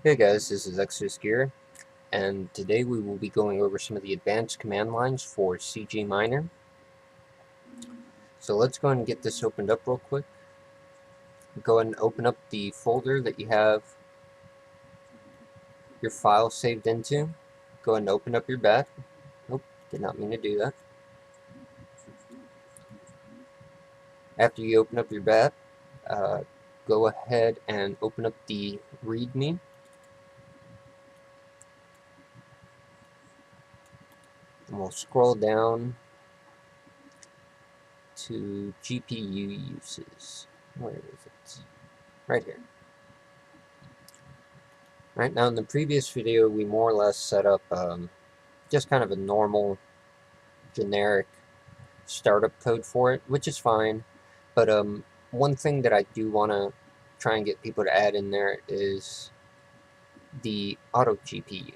Hey guys, this is Exodus Gear, and today we will be going over some of the advanced command lines for CGMiner. So let's go ahead and get this opened up real quick. Go ahead and open up the folder that you have your file saved into. Go ahead and open up your bat. Nope, did not mean to do that. After you open up your bat, go ahead and open up the README. And we'll scroll down to GPU uses. Where is it? Right here. Right now, in the previous video, we more or less set up just kind of a normal, generic startup code for it, which is fine. But one thing that I do want to try and get people to add in there is the auto GPU.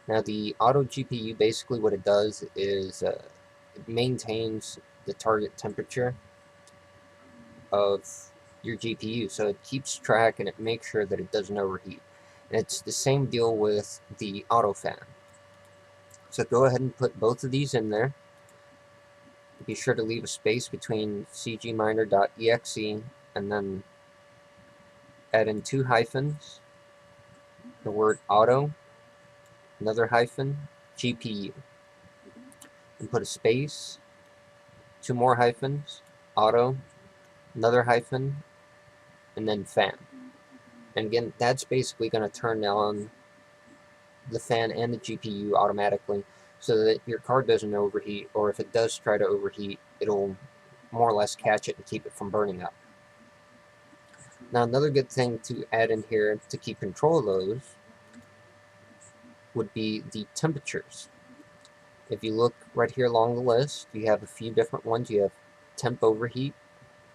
Now, the auto GPU, basically what it does is it maintains the target temperature of your GPU, so it keeps track and it makes sure that it doesn't overheat. And it's the same deal with the auto fan. So go ahead and put both of these in there. Be sure to leave a space between cgminer.exe and then add in 2 hyphens, the word auto, another hyphen, GPU, and put a space, 2 more hyphens, auto, another hyphen, and then fan. And again, that's basically going to turn on the fan and the GPU automatically so that your card doesn't overheat, or if it does try to overheat, it'll more or less catch it and keep it from burning up. Now, another good thing to add in here to keep control of those would be the temperatures. If you look right here along the list, you have a few different ones. You have temp overheat,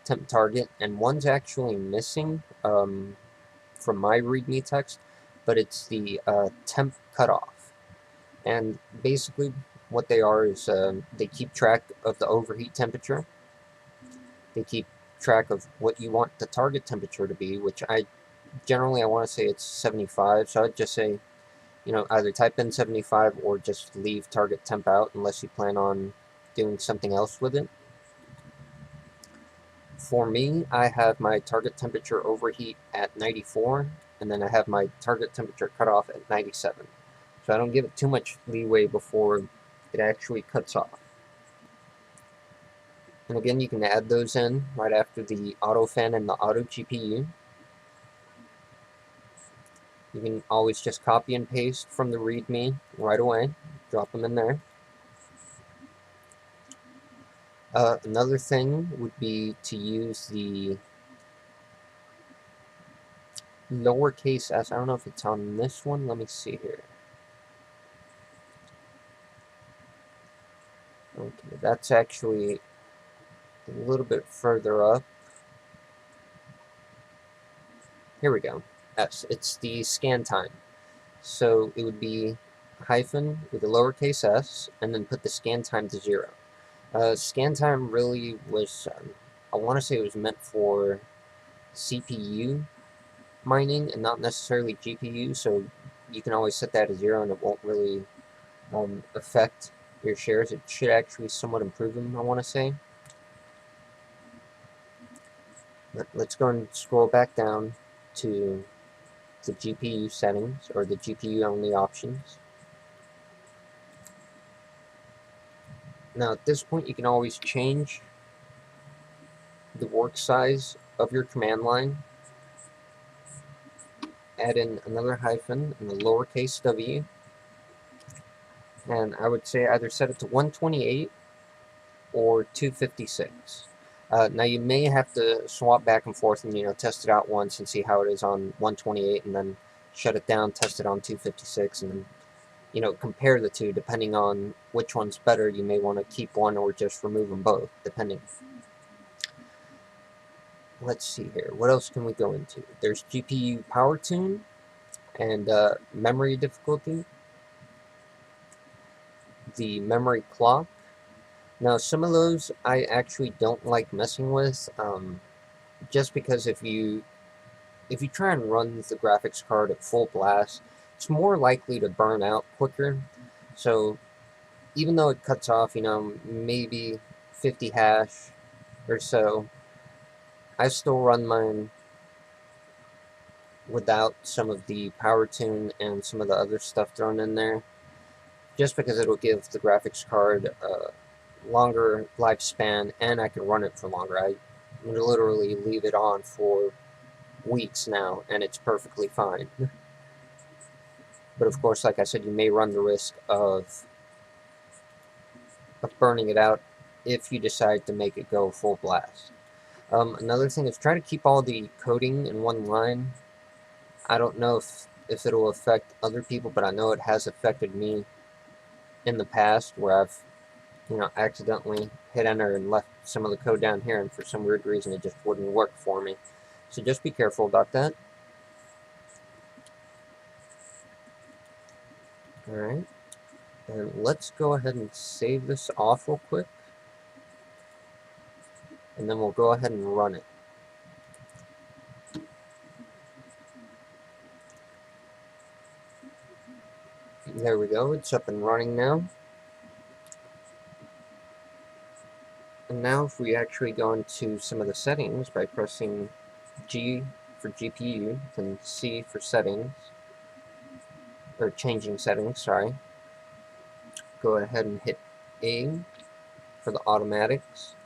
temp target, and one's actually missing from my README text, but it's the temp cutoff. And basically what they are is they keep track of the overheat temperature. They keep track of what you want the target temperature to be, which I want to say it's 75, so I'd just say, either type in 75 or just leave target temp out unless you plan on doing something else with it. For me, I have my target temperature overheat at 94, and then I have my target temperature cutoff at 97. So I don't give it too much leeway before it actually cuts off. And again, you can add those in right after the auto fan and the auto GPU. You can always just copy and paste from the README right away, drop them in there. Another thing would be to use the lowercase s. I don't know if it's on this one. Let me see here. Okay, that's actually a little bit further up. Here we go. S. It's the scan time. So it would be hyphen with a lowercase s, and then put the scan time to 0. Scan time really was, I want to say it was meant for CPU mining and not necessarily GPU, so you can always set that to 0 and it won't really affect your shares. It should actually somewhat improve them, I want to say. But let's go and scroll back down to the GPU settings, or the GPU only options. Now at this point you can always change the work size of your command line. Add in another hyphen and the lowercase w, and I would say either set it to 128 or 256. Now you may have to swap back and forth and test it out once and see how it is on 128, and then shut it down, test it on 256, and then compare the two. Depending on which one's better, you may want to keep one or just remove them both, depending. Let's see here. What else can we go into? There's GPU power tune and memory difficulty. The memory clock. Now, some of those I actually don't like messing with, just because if you if you try and run the graphics card at full blast, it's more likely to burn out quicker. So even though it cuts off, maybe 50 hash or so, I still run mine without some of the power tune and some of the other stuff thrown in there, just because it'll give the graphics card a longer lifespan and I can run it for longer. I literally leave it on for weeks now and it's perfectly fine. But of course, like I said, you may run the risk of burning it out if you decide to make it go full blast. Another thing is try to keep all the coding in one line. I don't know if it'll affect other people, but I know it has affected me in the past where I've accidentally hit enter and left some of the code down here, and for some weird reason it just wouldn't work for me. So just be careful about that. Alright, and let's go ahead and save this off real quick, and then we'll go ahead and run it. There we go, it's up and running now. And now if we actually go into some of the settings by pressing G for GPU, then C for settings, or changing settings, sorry. Go ahead and hit A for the automatics.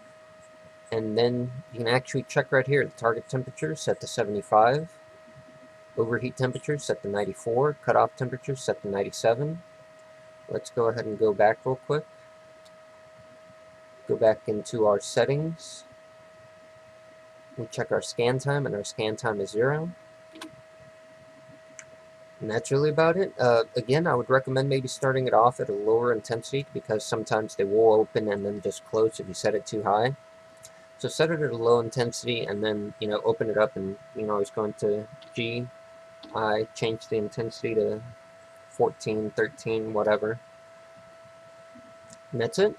And then you can actually check right here, the target temperature set to 75, overheat temperature set to 94, cutoff temperature set to 97. Let's go ahead and go back real quick. Go back into our settings. We check our scan time, and our scan time is 0. And that's really about it. Again, I would recommend maybe starting it off at a lower intensity because sometimes they will open and then just close if you set it too high. So set it at a low intensity and then, open it up and, always go into G, I, change the intensity to 14, 13, whatever. And that's it.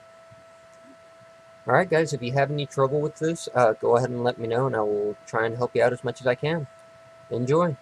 Alright guys, if you have any trouble with this, go ahead and let me know and I will try and help you out as much as I can. Enjoy!